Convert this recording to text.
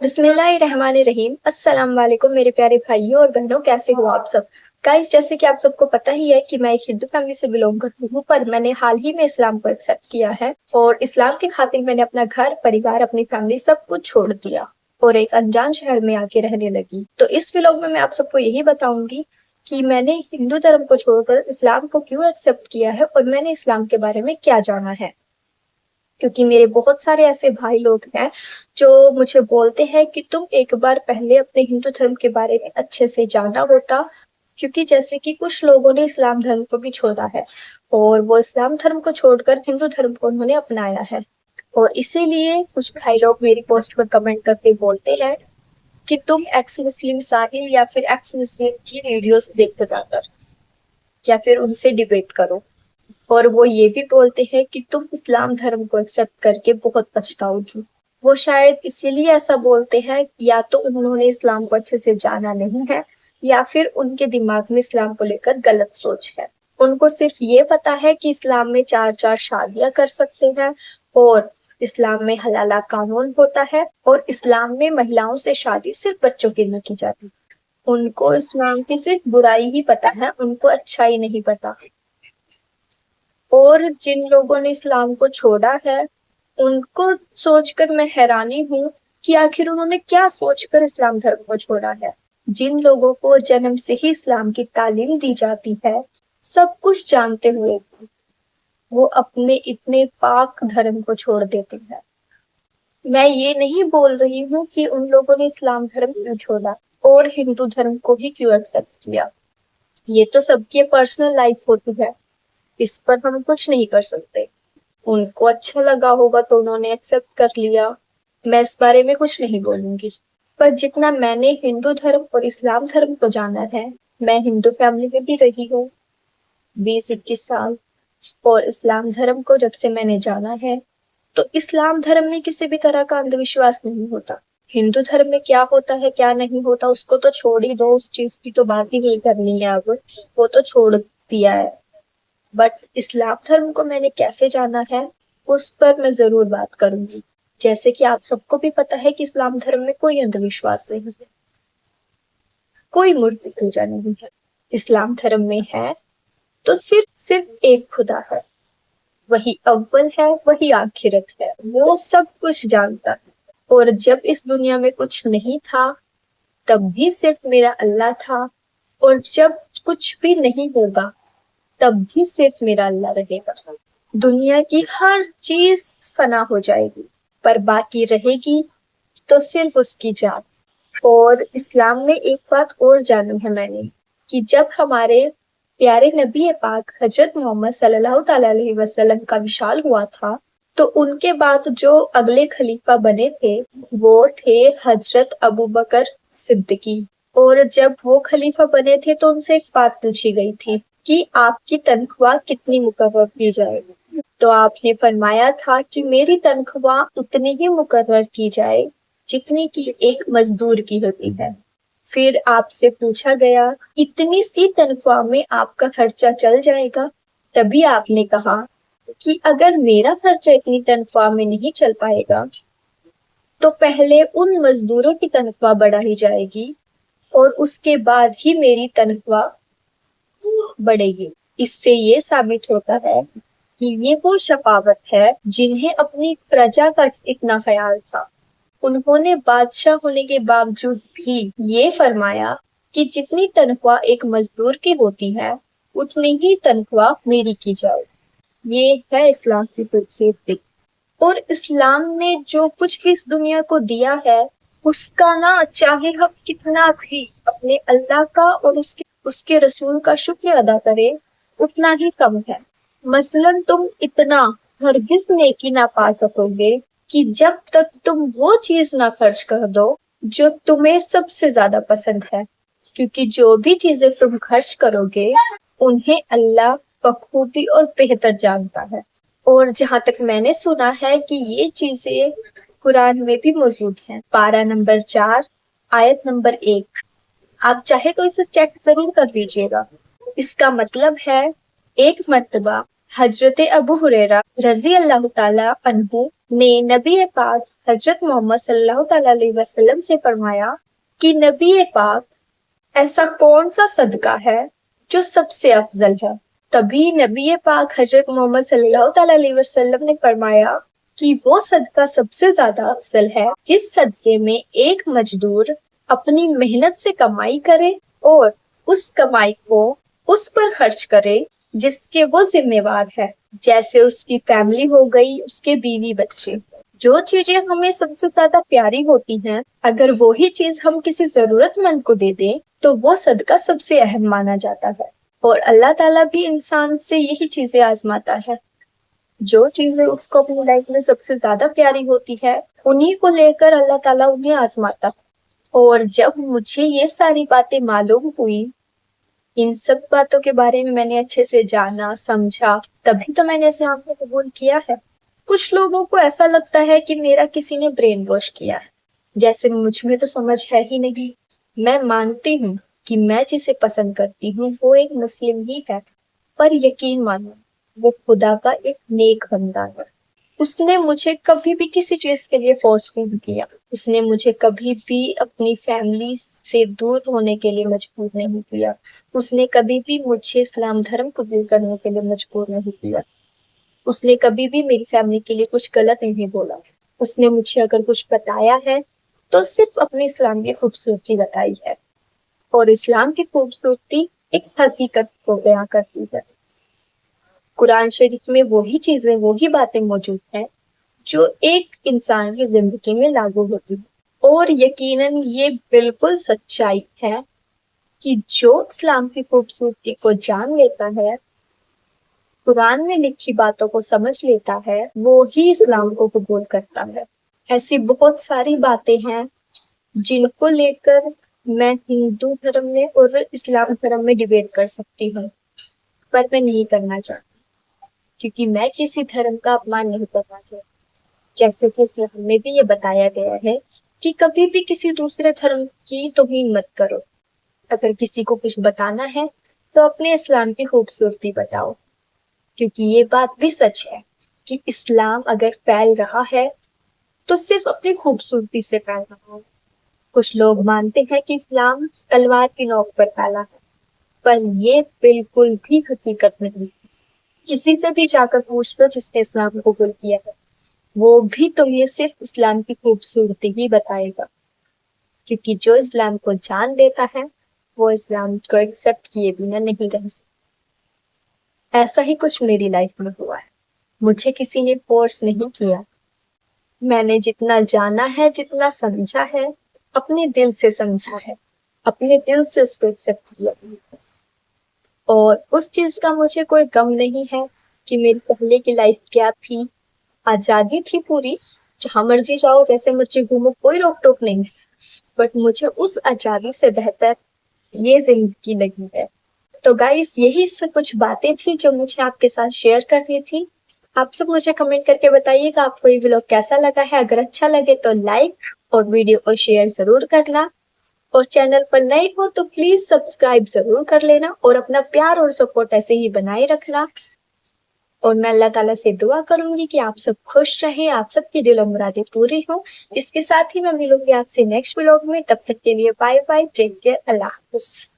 بسم اللہ الرحمن الرحیم۔ السلام علیکم میرے پیارے بھائیوں اور بہنوں، کیسے ہو آپ سب؟ گائز، جیسے کہ آپ سب کو پتہ ہی ہے کہ میں ایک ہندو فیملی سے بلونگ کرتی ہوں، پر میں نے حال ہی میں اسلام کو ایکسیپٹ کیا ہے اور اسلام کی خاطر میں نے اپنا گھر، پریوار، اپنی فیملی سب کچھ چھوڑ دیا اور ایک انجان شہر میں آ کے رہنے لگی۔ تو اس ولاگ میں آپ سب کو یہی بتاؤں گی کہ میں نے ہندو دھرم کو چھوڑ کر اسلام کو کیوں ایکسیپٹ کیا ہے اور میں نے اسلام کے بارے میں کیا جانا ہے، کیونکہ میرے بہت سارے ایسے بھائی لوگ ہیں جو مجھے بولتے ہیں کہ تم ایک بار پہلے اپنے ہندو دھرم کے بارے میں اچھے سے جانا ہوتا، کیونکہ جیسے کہ کچھ لوگوں نے اسلام دھرم کو بھی چھوڑا ہے اور وہ اسلام دھرم کو چھوڑ کر ہندو دھرم کو انہوں نے اپنایا ہے، اور اسی لیے کچھ بھائی لوگ میری پوسٹ پر کمنٹ کرتے بولتے ہیں کہ تم ایکس مسلم ساحل یا پھر ایکس مسلم کی ویڈیوز دیکھتے جا کر یا پھر ان سے ڈیبیٹ کرو، اور وہ یہ بھی بولتے ہیں کہ تم اسلام دھرم کو ایکسیپٹ کر کے بہت پچھتاؤ گی۔ وہ شاید اسی لیے ایسا بولتے ہیں، یا تو انہوں نے اسلام کو اچھے سے جانا نہیں ہے یا پھر ان کے دماغ میں اسلام کو لے کر غلط سوچ ہے۔ ان کو صرف یہ پتا ہے کہ اسلام میں 4 شادیاں کر سکتے ہیں اور اسلام میں حلالہ قانون ہوتا ہے اور اسلام میں مہیلاؤں سے شادی صرف بچوں کے لیے کی جاتی ہے۔ ان کو اسلام کی صرف برائی ہی پتا ہے، ان کو اچھائی نہیں پتا۔ اور جن لوگوں نے اسلام کو چھوڑا ہے ان کو سوچ کر میں حیرانی ہوں کہ آخر انہوں نے کیا سوچ کر اسلام دھرم کو چھوڑا ہے۔ جن لوگوں کو جنم سے ہی اسلام کی تعلیم دی جاتی ہے، سب کچھ جانتے ہوئے وہ اپنے اتنے پاک دھرم کو چھوڑ دیتے ہیں۔ میں یہ نہیں بول رہی ہوں کہ ان لوگوں نے اسلام دھرم کیوں چھوڑا اور ہندو دھرم کو بھی کیوں ایکسیپٹ کیا، یہ تو سب کی پرسنل لائف ہوتی ہے، اس پر ہم کچھ نہیں کر سکتے۔ ان کو اچھا لگا ہوگا تو انہوں نے ایکسیپٹ کر لیا، میں اس بارے میں کچھ نہیں بولوں گی۔ پر جتنا میں نے ہندو دھرم اور اسلام دھرم کو جانا ہے، میں ہندو فیملی میں بھی رہی ہوں 20-21 سال، اور اسلام دھرم کو جب سے میں نے جانا ہے تو اسلام دھرم میں کسی بھی طرح کا اندھ وشواس نہیں ہوتا۔ ہندو دھرم میں کیا ہوتا ہے کیا نہیں ہوتا اس کو تو چھوڑ ہی دو، اس چیز کی تو بات ہی نہیں کرنی ہے، اب وہ تو چھوڑ دیا ہے۔ بٹ اسلام دھرم کو میں نے کیسے جانا ہے اس پر میں ضرور بات کروں گی۔ جیسے کہ آپ سب کو بھی پتا ہے کہ اسلام دھرم میں کوئی اندھ وشواس نہیں ہے، کوئی مورتی پوجا نہیں ہے۔ اسلام دھرم میں ہے تو صرف ایک خدا ہے، وہی اول ہے، وہی آخرت ہے، وہ سب کچھ جانتا ہے۔ اور جب اس دنیا میں کچھ نہیں تھا تب بھی صرف میرا اللہ تھا، اور جب کچھ بھی نہیں ہوگا تب بھی صرف میرا اللہ رہے گا۔ دنیا کی ہر چیز فنا ہو جائے گی پر باقی رہے گی تو صرف اس کی جان۔ اور اسلام میں ایک بات اور جانی ہے میں نے کہ جب ہمارے پیارے نبی پاک حضرت محمد صلی اللہ تعالیٰ علیہ وسلم کا وصال ہوا تھا تو ان کے بعد جو اگلے خلیفہ بنے تھے وہ تھے حضرت ابوبکر صدیقی، اور جب وہ خلیفہ بنے تھے تو ان سے ایک بات پوچھی گئی تھی کہ آپ کی تنخواہ کتنی مقرر کی جائے گی، تو آپ نے فرمایا تھا کہ میری تنخواہ اتنی ہی مقرر کی جائے جتنی کی ایک مزدور کی ہوتی ہے۔ پھر آپ سے پوچھا گیا اتنی سی تنخواہ میں آپ کا خرچہ چل جائے گا؟ تبھی آپ نے کہا کہ اگر میرا خرچہ اتنی تنخواہ میں نہیں چل پائے گا تو پہلے ان مزدوروں کی تنخواہ بڑھائی جائے گی اور اس کے بعد ہی میری تنخواہ بڑھے گی۔ اس سے یہ ثابت ہوتا ہے کہ یہ وہ شفاوت ہے جنہیں اپنی پرجا کا اتنا خیال تھا۔ انہوں نے بادشاہ ہونے کے باوجود بھی یہ فرمایا کہ جتنی تنخواہ ایک مزدور کی ہوتی ہے اتنی ہی تنخواہ میری کی جائے۔ یہ ہے اسلام کی خوبصورتی۔ اور اسلام نے جو کچھ بھی اس دنیا کو دیا ہے اس کا نہ چاہے ہم کتنا بھی اپنے اللہ کا اور اس کے رسول کا شکر ادا کرے اتنا ہی کم ہے۔ مثلاً تم اتنا ہرگز نیکی نہ پا سکو گے کہ جب تک تم وہ چیز نہ خرچ کر دو جو تمہیں سب سے زیادہ پسند ہے، کیونکہ جو بھی چیزیں تم خرچ کرو گے انہیں اللہ بخوبی اور بہتر جانتا ہے۔ اور جہاں تک میں نے سنا ہے کہ یہ چیزیں قرآن میں بھی موجود ہیں، پارہ نمبر 4 آیت نمبر 1، آپ چاہے تو اسے چیک ضرور کر لیجئے گا۔ اس کا مطلب ہے ایک مرتبہ حضرت ابو ہریرہ رضی اللہ تعالی عنہ نے نبی پاک حضرت محمد صلی اللہ تعالیٰ علیہ وسلم سے فرمایا کہ نبی پاک ایسا کون سا صدقہ ہے جو سب سے افضل ہے؟ تبھی نبی پاک حضرت محمد صلی اللہ تعالیٰ علیہ وسلم نے فرمایا کہ وہ صدقہ سب سے زیادہ افضل ہے جس صدقے میں ایک مزدور اپنی محنت سے کمائی کرے اور اس کمائی کو اس پر خرچ کرے جس کے وہ ذمہ وار ہے، جیسے اس کی فیملی ہو گئی، اس کے بیوی بچے۔ جو چیزیں ہمیں سب سے زیادہ پیاری ہوتی ہیں، اگر وہی چیز ہم کسی ضرورت مند کو دے دیں تو وہ صدقہ سب سے اہم مانا جاتا ہے۔ اور اللہ تعالیٰ بھی انسان سے یہی چیزیں آزماتا ہے، جو چیزیں اس کو اپنی لائف میں سب سے زیادہ پیاری ہوتی ہے انہی کو لے کر اللہ تعالیٰ انہیں آزماتا ہے۔ اور جب مجھے یہ ساری باتیں معلوم ہوئی، ان سب باتوں کے بارے میں نے اچھے سے جانا سمجھا، تبھی تو میں نے اسلام کو قبول کیا ہے۔ کچھ لوگوں کو ایسا لگتا ہے کہ میرا کسی نے برین واش کیا ہے، جیسے مجھ میں تو سمجھ ہے ہی نہیں۔ میں مانتی ہوں کہ میں جسے پسند کرتی ہوں وہ ایک مسلم ہی ہے، پر یقین مانو وہ خدا کا ایک نیک بندہ ہے۔ اس نے مجھے کبھی بھی کسی چیز کے لیے فورس نہیں کیا، اس نے مجھے کبھی بھی اپنی فیملی سے دور ہونے کے لیے مجبور نہیں کیا، اس نے کبھی بھی مجھے اسلام دھرم قبول کرنے کے لیے مجبور نہیں کیا، اس نے کبھی بھی میری فیملی کے لیے کچھ غلط نہیں بولا۔ اس نے مجھے اگر کچھ بتایا ہے تو صرف اپنے اسلام کی خوبصورتی بتائی ہے، اور اسلام کی خوبصورتی ایک حقیقت کو بیان کرتی ہے۔ قرآن شریف میں وہی چیزیں، وہی باتیں موجود ہیں جو ایک انسان کی زندگی میں لاگو ہوتی ہیں، اور یقیناً یہ بالکل سچائی ہے کہ جو اسلام کی خوبصورتی کو جان لیتا ہے، قرآن میں لکھی باتوں کو سمجھ لیتا ہے، وہی اسلام کو قبول کرتا ہے۔ ایسی بہت ساری باتیں ہیں جن کو لے کر میں ہندو دھرم میں اور اسلام دھرم میں ڈیبیٹ کر سکتی ہوں، پر میں نہیں کرنا چاہتی کیونکہ میں کسی دھرم کا اپمان نہیں کرنا چاہتی۔ جیسے کہ اسلام میں بھی یہ بتایا گیا ہے کہ کبھی بھی کسی دوسرے دھرم کی توہین مت کرو۔ اگر کسی کو کچھ بتانا ہے تو اپنے اسلام کی خوبصورتی بتاؤ، کیونکہ یہ بات بھی سچ ہے کہ اسلام اگر پھیل رہا ہے تو صرف اپنی خوبصورتی سے پھیل رہا ہے۔ کچھ لوگ مانتے ہیں کہ اسلام تلوار کی نوک پر پھیلا ہے، پر یہ بالکل بھی حقیقت نہیں۔ کسی سے بھی جا کر پوچھ لو جس نے اسلام کو قبول کیا ہے، وہ بھی تمہیں صرف اسلام کی خوبصورتی ہی بتائے گا، کیونکہ جو اسلام کو جان لیتا ہے وہ اسلام کو ایکسپٹ کیے بنا نہیں رہ سکتا۔ ایسا ہی کچھ میری لائف میں ہوا ہے، مجھے کسی نے فورس نہیں کیا، میں نے جتنا جانا ہے، جتنا سمجھا ہے، اپنے دل سے سمجھا ہے، اپنے دل سے اس کو ایکسپٹ کیا، اور اس چیز کا مجھے کوئی غم نہیں ہے کہ میری پہلے کی لائف کیا تھی۔ آزادی تھی پوری، جہاں مرضی جاؤ، جیسے مرضی گھومو، کوئی روک ٹوک نہیں، بٹ مجھے اس آزادی سے بہتر یہ زندگی لگی ہے۔ تو گائز یہی سب کچھ باتیں تھی جو مجھے آپ کے ساتھ شیئر کرنی تھی۔ آپ سب مجھے کمنٹ کر کے بتائیے گا آپ کو یہ ولاگ کیسا لگا ہے۔ اگر اچھا لگے تو لائک اور ویڈیو کو شیئر ضرور کرنا، اور چینل پر نئے ہو تو پلیز سبسکرائب ضرور کر لینا، اور اپنا پیار اور سپورٹ ایسے ہی بنائے رکھنا۔ اور میں اللہ تعالیٰ سے دعا کروں گی کہ آپ سب خوش رہیں، آپ سب کی دل و مرادیں پوری ہوں۔ اس کے ساتھ ہی میں ملوں گی آپ سے نیکسٹ ولاگ میں، تب تک کے لیے بائے بائے، ٹیک کیئر، اللہ حافظ۔